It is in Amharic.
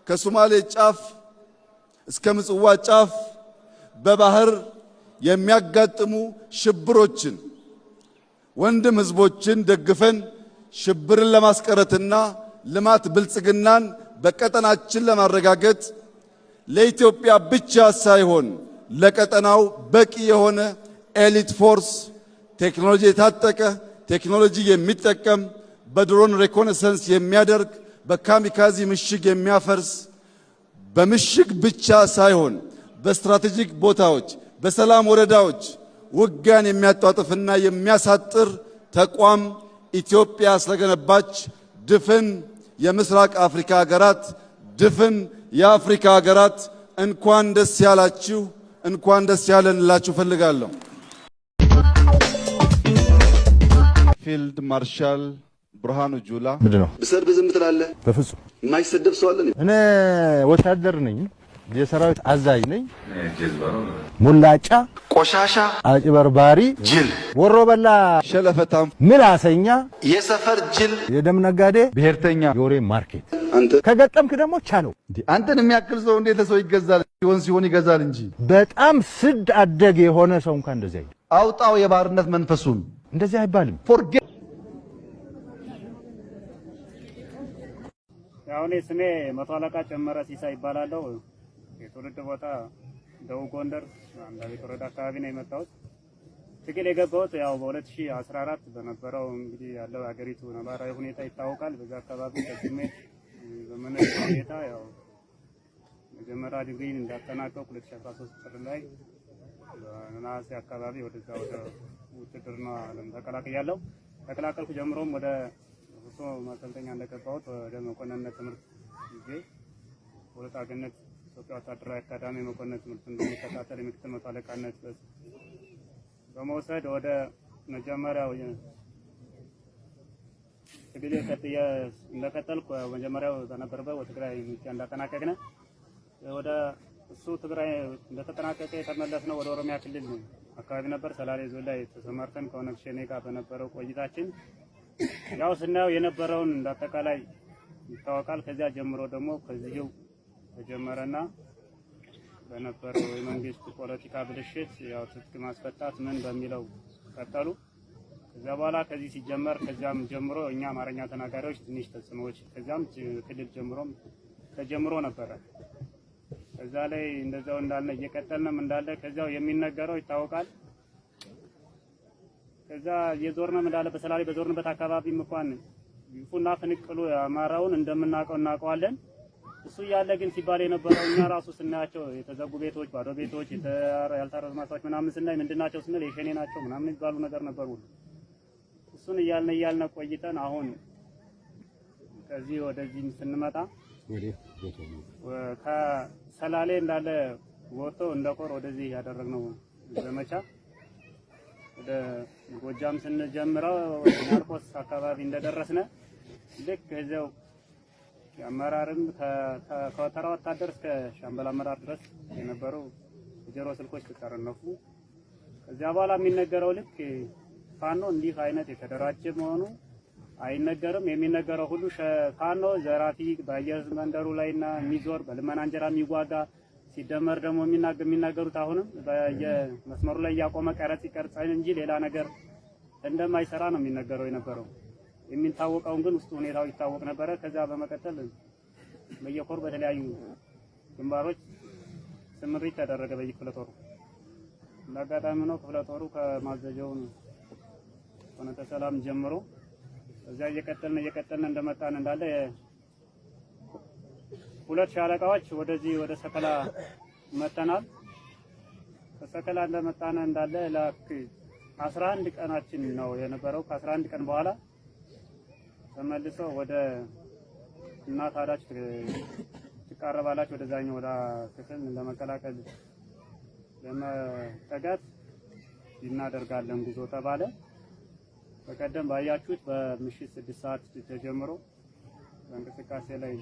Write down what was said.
ከሶማሌ ጫፍ እስከ ምጽዋ ጫፍ በባህር የሚያጋጥሙ ሽብሮችን ወንድም ህዝቦችን ደግፈን ሽብርን ለማስቀረትና ልማት ብልጽግናን በቀጠናችን ለማረጋገጥ ለኢትዮጵያ ብቻ ሳይሆን ለቀጠናው በቂ የሆነ ኤሊት ፎርስ ቴክኖሎጂ የታጠቀ ቴክኖሎጂ የሚጠቀም በድሮን ሪኮነሰንስ የሚያደርግ በካሚካዚ ምሽግ የሚያፈርስ በምሽግ ብቻ ሳይሆን በስትራቴጂክ ቦታዎች በሰላም ወረዳዎች ውጊያን የሚያጧጥፍና የሚያሳጥር ተቋም ኢትዮጵያ ስለገነባች ድፍን የምስራቅ አፍሪካ ሀገራት ድፍን የአፍሪካ ሀገራት እንኳን ደስ ያላችሁ እንኳን ደስ ያለን ልላችሁ ፈልጋለሁ። ፊልድ ማርሻል ብርሃኑ ጁላ ምንድነው? ብሰርብ ዝም ትላለህ? በፍጹም የማይሰደብ ሰው አለ? እኔ ወታደር ነኝ፣ የሰራዊት አዛዥ ነኝ። ሙላጫ፣ ቆሻሻ፣ አጭበርባሪ፣ ጅል፣ ወሮ በላ፣ ሸለፈታም፣ ምላሰኛ፣ የሰፈር ጅል፣ የደም ነጋዴ፣ ብሔርተኛ፣ የወሬ ማርኬት። አንተ ከገጠምክ ደግሞ ቻለው። አንተን የሚያክል ሰው እንዴት ሰው ይገዛል? ሲሆን ይገዛል እንጂ በጣም ስድ አደግ የሆነ ሰው እንኳን እንደዚህ አይደል። አውጣው የባርነት መንፈሱን። እንደዚህ አይባልም። ያው እኔ ስሜ መቶ አለቃ ጨመረ ሲሳይ ይባላለሁ። የትውልድ ቦታ ደቡብ ጎንደር አንዳቤት ወረዳ አካባቢ ነው የመጣሁት። ትግል የገባሁት ያው በ2014 በነበረው እንግዲህ ያለው ሀገሪቱ ነባራዊ ሁኔታ ይታወቃል። በዛ አካባቢ ተገኘ በመነሻ ሁኔታ ያው መጀመሪያ ዲግሪን እንዳጠናቀቁ 2013 ጥር ላይ ነሐሴ አካባቢ ወደዛ ወደ ውትድርና ዓለም ተቀላቅያለሁ። ተቀላቀልኩ ጀምሮም ወደ ማሰልጠኛ እንደገባሁት ወደ መኮንንነት ትምህርት ጊዜ ወጣ ገነት ኢትዮጵያ ወታደራዊ አካዳሚ መኮንንነት ትምህርት እንደሚከታተል የምክትል መቶ አለቃነት በመውሰድ ወደ መጀመሪያው ትግል እንደቀጠልኩ መጀመሪያው በነበረበት ወደ ትግራይ ሚሊሻ እንዳጠናቀቅነ ወደ እሱ ትግራይ እንደተጠናቀቀ የተመለስነው ወደ ኦሮሚያ ክልል አካባቢ ነበር። ሰላሌ ዞን ላይ ተሰማርተን ከኦነግ ሸኔ ጋር በነበረው ቆይታችን ያው ስናየው የነበረውን እንዳጠቃላይ ይታወቃል። ከዚያ ጀምሮ ደግሞ ከዚህው ተጀመረና በነበረው የመንግስት ፖለቲካ ብልሽት ያው ትጥቅ ማስፈታት ምን በሚለው ቀጠሉ። ከዚያ በኋላ ከዚህ ሲጀመር ከዚያም ጀምሮ እኛ አማርኛ ተናጋሪዎች ትንሽ ተጽዕኖዎች ከዚያም ክልል ተጀምሮ ነበረ። ከዛ ላይ እንደዛው እንዳለ እየቀጠልንም እንዳለ ከዚያው የሚነገረው ይታወቃል። ከዛ የዞርነም እንዳለ በሰላሌ በዞርንበት አካባቢም እንኳን ይፉና ፍንቅሉ አማራውን እንደምናውቀው እናውቀዋለን። እሱ ያለ ግን ሲባል የነበረው እኛ ራሱ ስናያቸው የተዘጉ ቤቶች፣ ባዶ ቤቶች፣ ያልታረሱ ማሳዎች ምናምን ስናይ ምንድናቸው ስንል የሸኔ ናቸው ምናምን ይባሉ ነገር ነበሩ። እሱን እያልን ቆይተን አሁን ከዚህ ወደዚህ ስንመጣ ከሰላሌ እንዳለ ወጥቶ እንደቆር ወደዚህ ያደረግነው ዘመቻ ወደ ጎጃም ስንጀምረው ማርቆስ አካባቢ እንደደረስነ ልክ እዛው አመራርም ከተራ ወታደር እስከ ሻምበል አመራር ድረስ የነበሩ የጆሮ ስልኮች ተጠረነፉ። ከዚያ በኋላ የሚነገረው ልክ ፋኖ እንዲህ አይነት የተደራጀ መሆኑ አይነገርም። የሚነገረው ሁሉ ፋኖ ዘራፊ በየመንደሩ ላይና የሚዞር በልመና እንጀራ የሚዋጋ ሲደመር ደግሞ የሚናገሩት አሁንም በየመስመሩ ላይ ያቆመ ቀረጽ ይቀርጻል እንጂ ሌላ ነገር እንደማይሰራ ነው የሚነገረው የነበረው። የሚታወቀውን ግን ውስጥ ሁኔታው ይታወቅ ነበረ። ከዛ በመቀጠል በየኮር በተለያዩ ግንባሮች ስምሪት ተደረገ በየክፍለ ጦሩ። እንዳጋጣሚ ነው ክፍለ ጦሩ ከማዘዣው ሆነተ ሰላም ጀምሮ እዛ እየቀጠልን እንደመጣን እንዳለ ሁለት ሻለቃዎች ወደዚህ ወደ ሰከላ መተናል። ከሰከላ እንደመጣን እንዳለ ለክ 11 ቀናችን ነው የነበረው። ከ11 ቀን በኋላ ተመልሰው ወደ እናት አዳች ተቃረባላችሁ ወደዛኛው ወደ ክፍል ለመቀላቀል ለመጠጋት እናደርጋለን ጉዞ ተባለ። በቀደም ባያችሁት በምሽት 6 ሰዓት ተጀምሮ በእንቅስቃሴ ላይ